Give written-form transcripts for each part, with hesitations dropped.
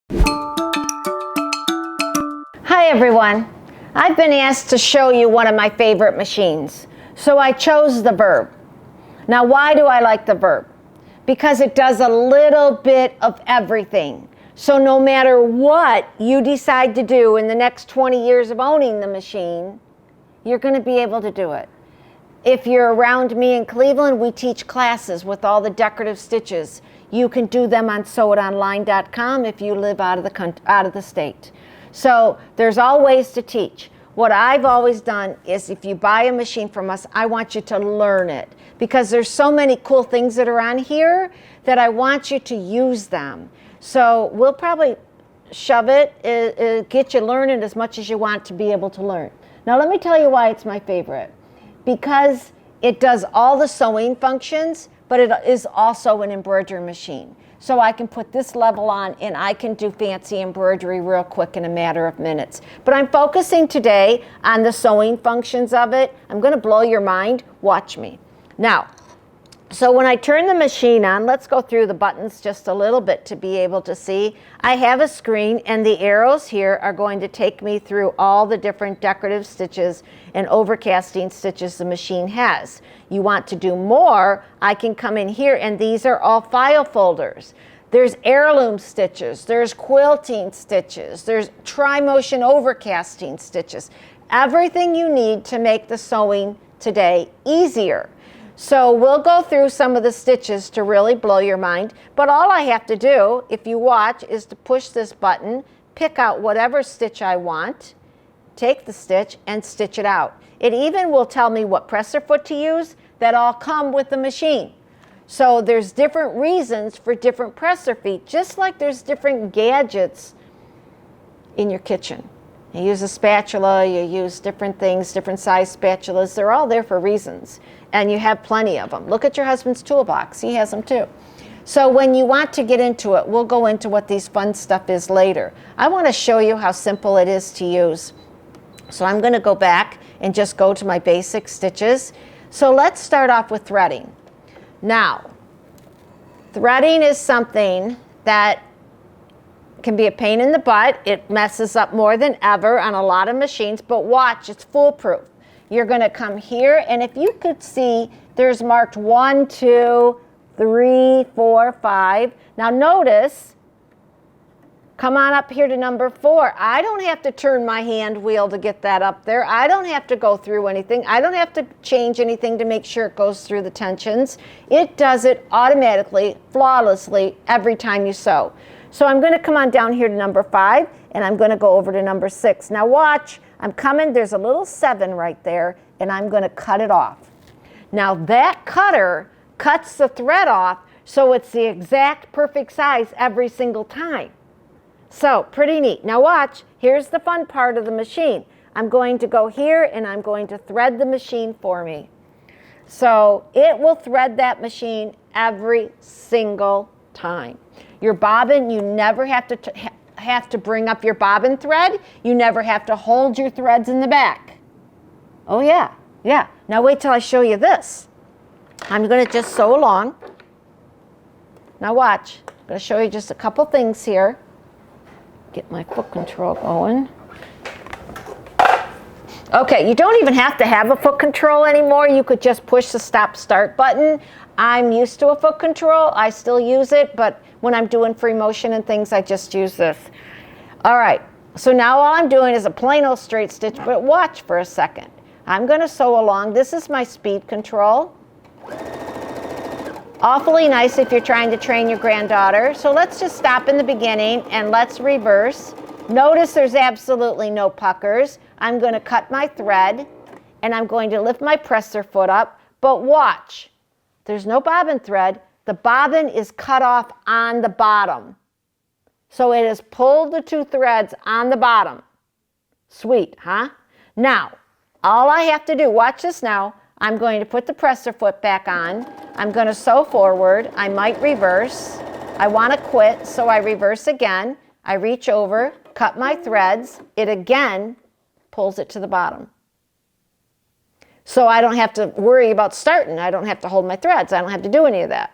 Hi everyone, I've been asked to show you one of my favorite machines, so I chose the Verve. Now why do I like the Verve? Because it does a little bit of everything. So no matter what you decide to do in the next 20 years of owning the machine, you're going to be able to do it. If you're around me in Cleveland, we teach classes with all the decorative stitches. You can do them on sewItonline.com if you live out of the state. So there's all ways to teach. What I've always done is if you buy a machine from us, I want you to learn it because there's so many cool things that are on here that I want you to use them. So we'll probably shove it, get you learning as much as you want to be able to learn. Now let me tell you why it's my favorite. Because it does all the sewing functions, but it is also an embroidery machine. So I can put this level on and I can do fancy embroidery real quick in a matter of minutes. But I'm focusing today on the sewing functions of it. I'm going to blow your mind. Watch me. Now, so when I turn the machine on, let's go through the buttons just a little bit to be able to see. I have a screen and the arrows here are going to take me through all the different decorative stitches and overcasting stitches the machine has. You want to do more, I can come in here and these are all file folders. There's heirloom stitches, there's quilting stitches, there's tri-motion overcasting stitches. Everything you need to make the sewing today easier. So we'll go through some of the stitches to really blow your mind, but all I have to do, if you watch, is to push this button, pick out whatever stitch I want, take the stitch and stitch it out. It even will tell me what presser foot to use that all come with the machine. So there's different reasons for different presser feet, just like there's different gadgets in your kitchen. You use a spatula, you use different things, different size spatulas. They're all there for reasons. And you have plenty of them. Look at your husband's toolbox. He has them too. So when you want to get into it, we'll go into what these fun stuff is later. I want to show you how simple it is to use. So I'm going to go back and just go to my basic stitches. So let's start off with threading. Now, threading is something that can be a pain in the butt. It messes up more than ever on a lot of machines, but watch, it's foolproof. You're going to come here, and if you could see, there's marked 1, 2, 3, 4, 5. Now notice, come on up here to number 4. I don't have to turn my hand wheel to get that up there. I don't have to go through anything. I don't have to change anything to make sure it goes through the tensions. It does it automatically, flawlessly, every time you sew. So I'm going to come on down here to number 5, and I'm going to go over to number 6. Now watch, I'm coming, there's a little 7 right there, and I'm going to cut it off. Now that cutter cuts the thread off so it's the exact perfect size every single time. So pretty neat. Now watch, here's the fun part of the machine. I'm going to go here and I'm going to thread the machine for me. So it will thread that machine every single time. Your bobbin, you never have to bring up your bobbin thread. You never have to hold your threads in the back. Oh yeah, yeah. Now wait till I show you this. I'm going to just sew along. Now watch. I'm going to show you just a couple things here. Get my foot control going. Okay, you don't even have to have a foot control anymore. You could just push the stop start button. I'm used to a foot control. I still use it, but when I'm doing free motion and things, I just use this. All right, so now all I'm doing is a plain old straight stitch, but watch for a second. I'm going to sew along. This is my speed control. Awfully nice if you're trying to train your granddaughter. So let's just stop in the beginning and let's reverse. Notice there's absolutely no puckers. I'm going to cut my thread and I'm going to lift my presser foot up, but watch. There's no bobbin thread. The bobbin is cut off on the bottom. So it has pulled the 2 threads on the bottom. Sweet, huh? Now, all I have to do, watch this now, I'm going to put the presser foot back on. I'm going to sew forward. I might reverse. I want to quit, so I reverse again. I reach over, cut my threads. It again pulls it to the bottom. So I don't have to worry about starting. I don't have to hold my threads. I don't have to do any of that.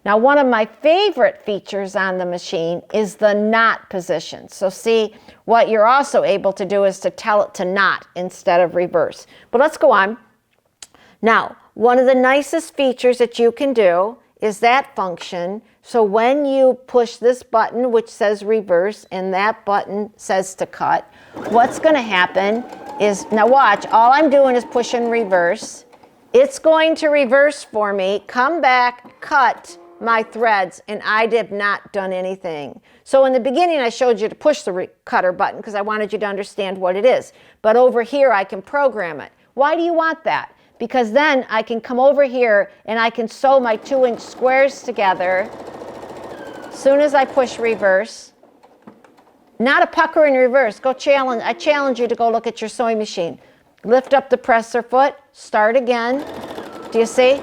Now, one of my favorite features on the machine is the knot position. So see, what you're also able to do is to tell it to knot instead of reverse. But let's go on. Now, one of the nicest features that you can do is that function. So when you push this button, which says reverse, and that button says to cut, what's going to happen is, now watch, all I'm doing is pushing reverse. It's going to reverse for me, come back, cut my threads, and I have not done anything. So in the beginning, I showed you to push the cutter button because I wanted you to understand what it is. But over here, I can program it. Why do you want that? Because then I can come over here and I can sew my 2-inch squares together. As soon as I push reverse, not a pucker in reverse. I challenge you to go look at your sewing machine. Lift up the presser foot, start again. Do you see?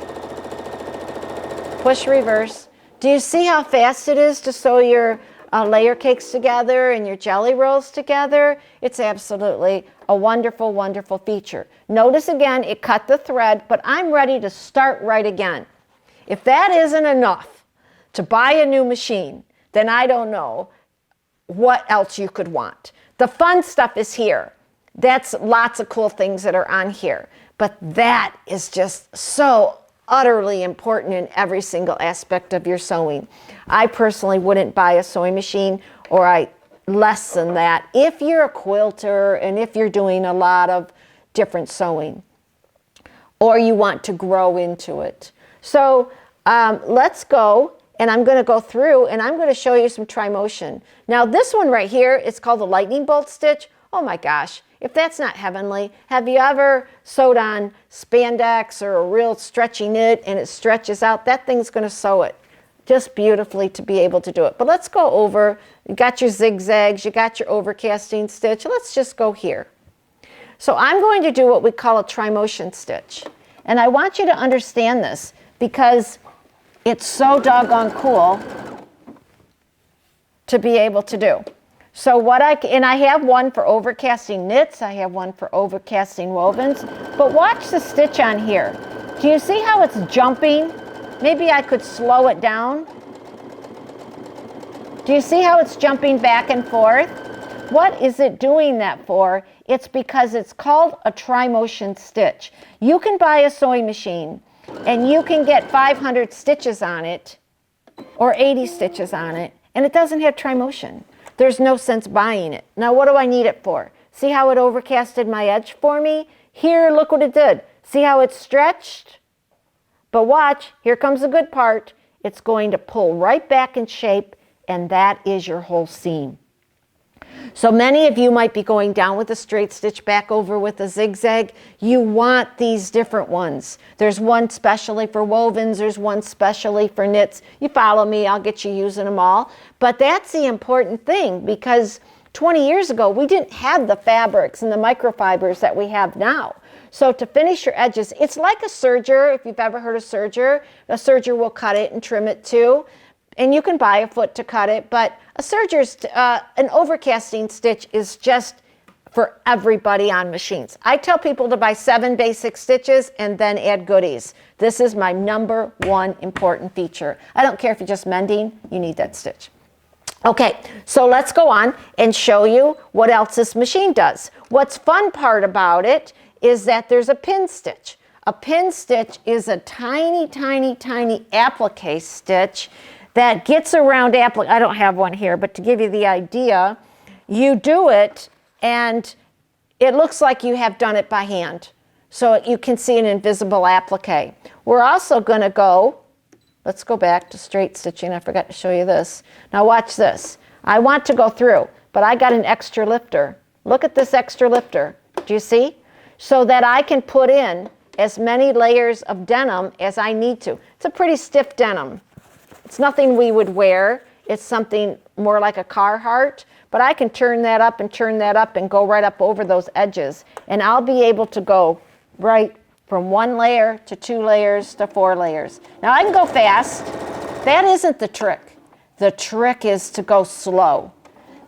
Push reverse. Do you see how fast it is to sew your layer cakes together and your jelly rolls together? It's absolutely a wonderful, wonderful feature. Notice again, it cut the thread, but I'm ready to start right again. If that isn't enough to buy a new machine, then I don't know what else you could want. The fun stuff is here. That's lots of cool things that are on here. But that is just so utterly important in every single aspect of your sewing. I personally wouldn't buy a sewing machine or less than that if you're a quilter and if you're doing a lot of different sewing or you want to grow into it. So let's go, and I'm going to go through and I'm going to show you some tri-motion. Now this one right here, it's called the lightning bolt stitch. Oh my gosh. If that's not heavenly, have you ever sewed on spandex or a real stretchy knit and it stretches out? That thing's going to sew it just beautifully to be able to do it. But let's go over. You got your zigzags, you got your overcasting stitch. Let's just go here. So I'm going to do what we call a tri-motion stitch. And I want you to understand this because it's so doggone cool to be able to do. So I have one for overcasting knits, I have one for overcasting wovens, but watch the stitch on here. Do you see how it's jumping? Maybe I could slow it down. Do you see how it's jumping back and forth? What is it doing that for? It's because it's called a tri-motion stitch. You can buy a sewing machine and you can get 500 stitches on it or 80 stitches on it, and it doesn't have tri-motion. There's no sense buying it. Now, what do I need it for? See how it overcasted my edge for me? Here, look what it did. See how it's stretched? But watch, here comes the good part. It's going to pull right back in shape, and that is your whole seam. So many of you might be going down with a straight stitch, back over with a zigzag. You want these different ones. There's one specially for wovens, there's one specially for knits. You follow me, I'll get you using them all. But that's the important thing, because 20 years ago, we didn't have the fabrics and the microfibers that we have now. So to finish your edges, it's like a serger. If you've ever heard of serger, a serger will cut it and trim it too. And you can buy a foot to cut it, but a serger's, an overcasting stitch is just for everybody on machines. I tell people to buy 7 basic stitches and then add goodies. This is my #1 important feature. I don't care if you're just mending, you need that stitch. Okay, so let's go on and show you what else this machine does. What's fun part about it is that there's a pin stitch. A pin stitch is a tiny, tiny, tiny applique stitch that gets around applique. I don't have one here, but to give you the idea, you do it and it looks like you have done it by hand. So you can see an invisible applique. We're also going to go, let's go back to straight stitching. I forgot to show you this. Now watch this. I want to go through, but I got an extra lifter. Look at this extra lifter. Do you see? So that I can put in as many layers of denim as I need to. It's a pretty stiff denim. It's nothing we would wear. It's something more like a Carhartt, but I can turn that up and go right up over those edges. And I'll be able to go right from 1 layer to 2 layers to 4 layers. Now I can go fast. That isn't the trick. The trick is to go slow,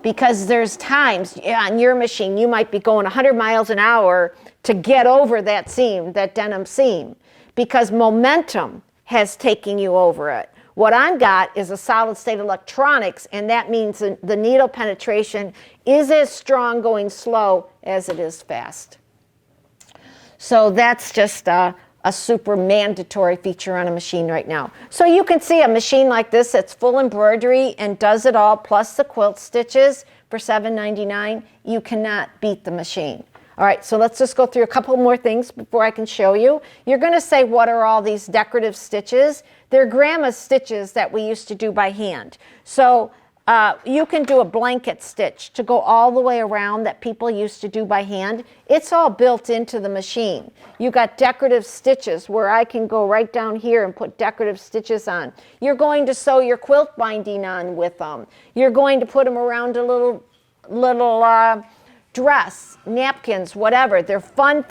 because there's times on your machine you might be going 100 miles an hour to get over that seam, that denim seam, because momentum has taken you over it. What I've got is a solid state electronics, and that means the needle penetration is as strong going slow as it is fast. So that's just a super mandatory feature on a machine right now. So you can see a machine like this that's full embroidery and does it all, plus the quilt stitches for $7.99. You cannot beat the machine. All right, so let's just go through a couple more things before I can show you. You're going to say, what are all these decorative stitches? They're grandma's stitches that we used to do by hand. So you can do a blanket stitch to go all the way around that people used to do by hand. It's all built into the machine. You got decorative stitches where I can go right down here and put decorative stitches on. You're going to sew your quilt binding on with them. You're going to put them around a little dress, napkins, whatever. They're fun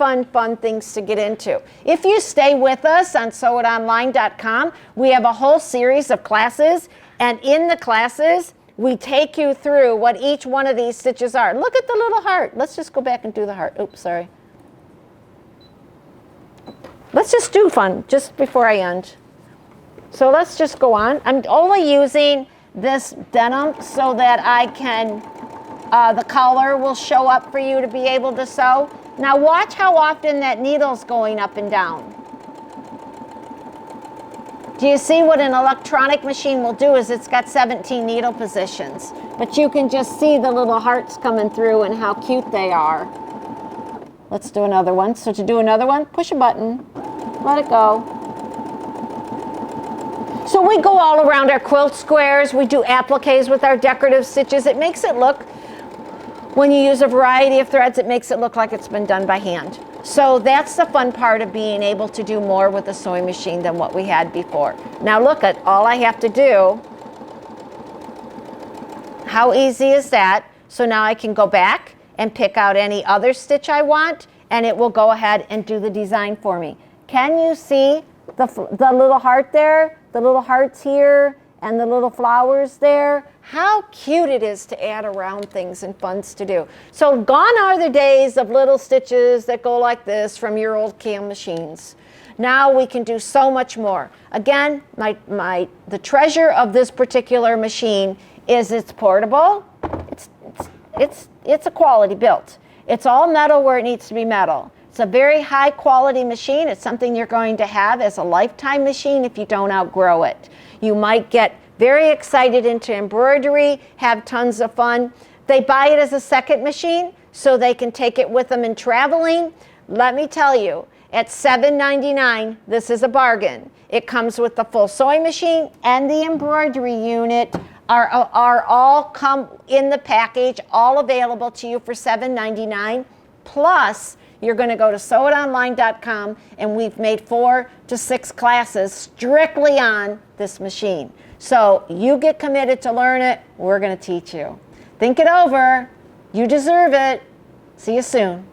things to get into. If you stay with us on sewitonline.com, we have a whole series of classes, and in the classes, we take you through what each one of these stitches are. Look at the little heart. Let's just go back and do the heart. Oops, sorry. Let's just do fun just before I end. So let's just go on. I'm only using this denim so that I can, the color will show up for you to be able to sew. Now watch how often that needle's going up and down. Do you see what an electronic machine will do is it's got 17 needle positions, but you can just see the little hearts coming through and how cute they are. Let's do another one. So to do another one, push a button, let it go. So we go all around our quilt squares, we do appliques with our decorative stitches. It makes it look, when you use a variety of threads, it makes it look like it's been done by hand. So that's the fun part of being able to do more with a sewing machine than what we had before. Now look at all I have to do. How easy is that? So now I can go back and pick out any other stitch I want, and it will go ahead and do the design for me. Can you see the little heart there? The little hearts here and the little flowers there? How cute it is to add around things and funds to do. So gone are the days of little stitches that go like this from your old cam machines. Now we can do so much more. Again, the treasure of this particular machine is it's portable. It's a quality built. It's all metal where it needs to be metal. It's a very high quality machine. It's something you're going to have as a lifetime machine if you don't outgrow it. You might get very excited into embroidery, have tons of fun. They buy it as a second machine so they can take it with them in traveling. Let me tell you, at $7.99, this is a bargain. It comes with the full sewing machine and the embroidery unit are all come in the package, all available to you for $7.99. Plus, you're going to go to sewitonline.com, and we've made 4 to 6 classes strictly on this machine. So you get committed to learn it, we're going to teach you. Think it over. You deserve it. See you soon.